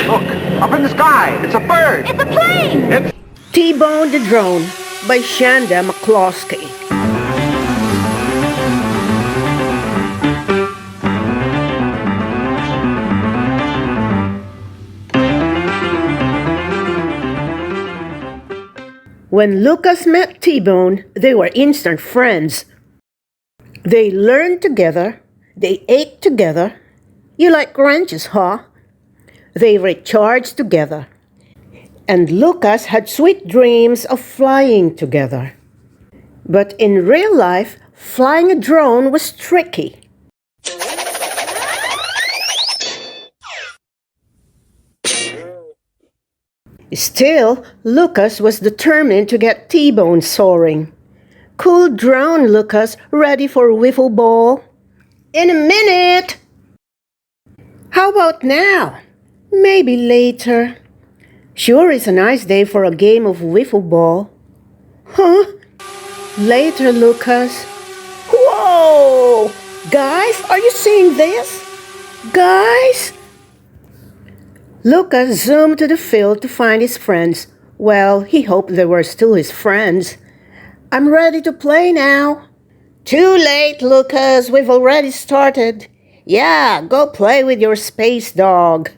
Look, up in the sky. It's a bird. It's a plane! It's... T-Bone the Drone by Shanda McCloskey. When Lucas met T-Bone, they were instant friends. They learned together. They ate together. You like ranches, huh? They recharged together. And Lucas had sweet dreams of flying together. But in real life, flying a drone was tricky. Still, Lucas was determined to get T-Bone soaring. Cool drone, Lucas, ready for wiffle ball? In a minute! How about now? Maybe later. Sure, it's a nice day for a game of wiffle ball. Huh? Later, Lucas. Whoa! Guys, are you seeing this? Guys? Lucas zoomed to the field to find his friends. Well, he hoped they were still his friends. I'm ready to play now. Too late, Lucas. We've already started. Yeah, go play with your space dog.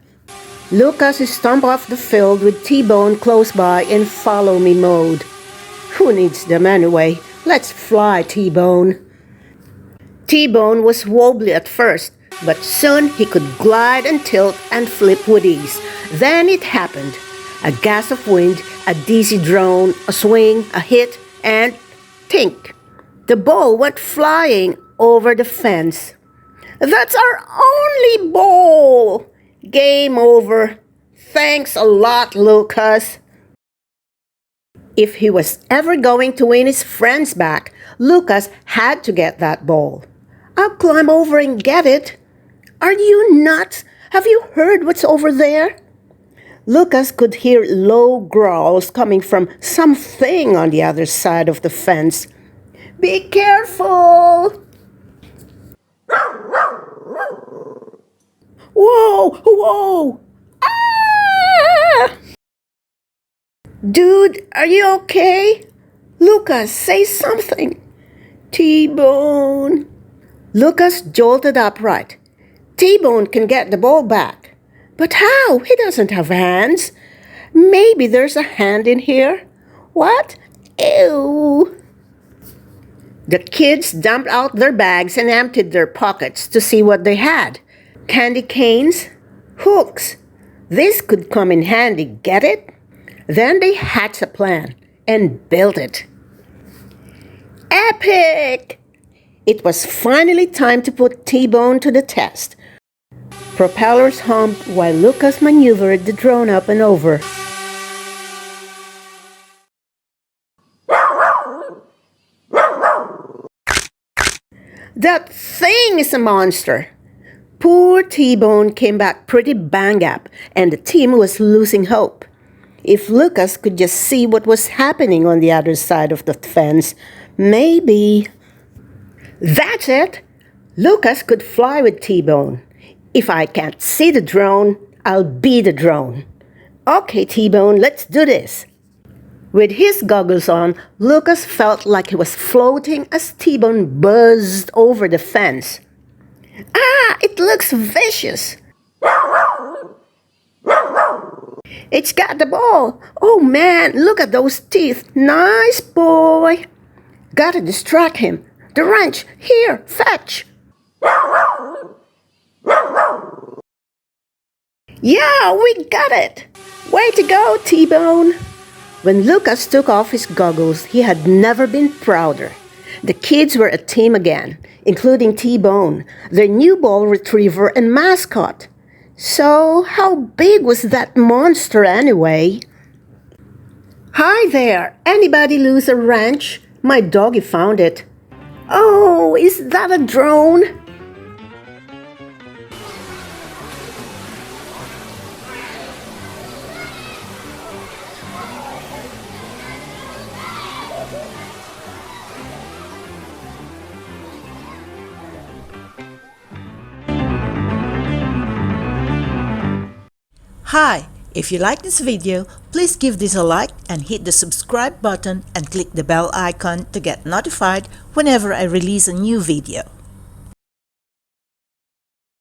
Lucas stomped off the field with T-Bone close by in follow-me mode. Who needs them anyway? Let's fly, T-Bone. T-Bone was wobbly at first, but soon he could glide and tilt and flip with ease. Then it happened. A gust of wind, a dizzy drone, a swing, a hit, and tink. The ball went flying over the fence. That's our only ball! Game over. Thanks a lot, Lucas. If he was ever going to win his friends back, Lucas had to get that ball. I'll climb over and get it. Are you nuts? Have you heard what's over there? Lucas could hear low growls coming from something on the other side of the fence. Be careful! Whoa! Whoa! Ah! Dude, are you okay? Lucas, say something. T-Bone. Lucas jolted upright. T-Bone can get the ball back. But how? He doesn't have hands. Maybe there's a hand in here. What? Ew. The kids dumped out their bags and emptied their pockets to see what they had. Candy canes, hooks. This could come in handy, get it? Then they hatched a plan and built it. Epic! It was finally time to put T-Bone to the test. Propellers hummed while Lucas maneuvered the drone up and over. That thing is a monster! Poor T-Bone came back pretty banged up, and the team was losing hope. If Lucas could just see what was happening on the other side of the fence, maybe... That's it! Lucas could fly with T-Bone. If I can't see the drone, I'll be the drone. Okay, T-Bone, let's do this. With his goggles on, Lucas felt like he was floating as T-Bone buzzed over the fence. Ah, it looks vicious. It's got the ball. Oh man, look at those teeth. Nice boy. Gotta distract him. The wrench. Here, fetch. Yeah, we got it. Way to go, T-Bone. When Lucas took off his goggles, he had never been prouder. The kids were a team again, including T-Bone, their new ball retriever and mascot. So, how big was that monster anyway? Hi there! Anybody lose a wrench? My doggy found it. Oh, is that a drone? Hi! If you like this video, please give this a like and hit the subscribe button and click the bell icon to get notified whenever I release a new video.